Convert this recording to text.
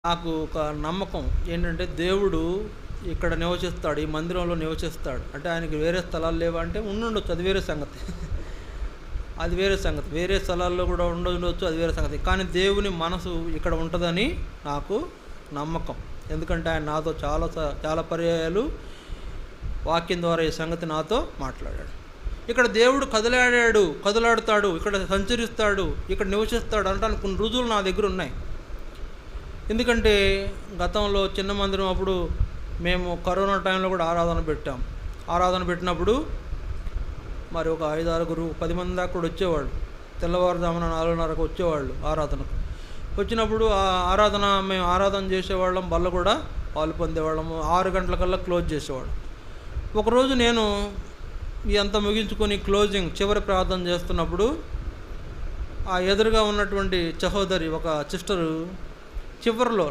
నాకు ఒక నమ్మకం ఏంటంటే దేవుడు ఇక్కడ నివసిస్తాడు, ఈ మందిరంలో నివసిస్తాడు. అంటే ఆయనకి వేరే స్థలాలు లేవా అంటే ఉండుండొచ్చు, అది వేరే సంగతి. అది వేరే సంగతి. వేరే స్థలాల్లో కూడా ఉండొచ్చు, అది వేరే సంగతి. కానీ దేవుని మనసు ఇక్కడ ఉంటుందని నాకు నమ్మకం. ఎందుకంటే ఆయన నాతో చాలా పర్యాయాలు వాక్యం ద్వారా ఈ సంగతి నాతో మాట్లాడాడు. ఇక్కడ దేవుడు కదలాడుతాడు, ఇక్కడ సంచరిస్తాడు, ఇక్కడ నివసిస్తాడు అనడానికి కొన్ని రుజువులు నా దగ్గర ఉన్నాయి. ఎందుకంటే గతంలో చిన్న మందిరం అప్పుడు మేము కరోనా టైంలో కూడా ఆరాధన పెట్టినప్పుడు మరి ఒక 5-6 10 మంది దాకా కూడా వచ్చేవాళ్ళు. తెల్లవారుజామున 4:30కు వచ్చేవాళ్ళు ఆరాధనకు. వచ్చినప్పుడు మేము ఆరాధన చేసేవాళ్ళం, బల్ల కూడా పాలు పొందేవాళ్ళము. 6 గంటలకల్లా క్లోజ్ చేసేవాళ్ళం. ఒకరోజు నేను ఇదంతా ముగించుకొని చివరి ప్రార్థన చేస్తున్నప్పుడు ఆ ఎదురుగా ఉన్నటువంటి సహోదరి, ఒక సిస్టరు చివరిలో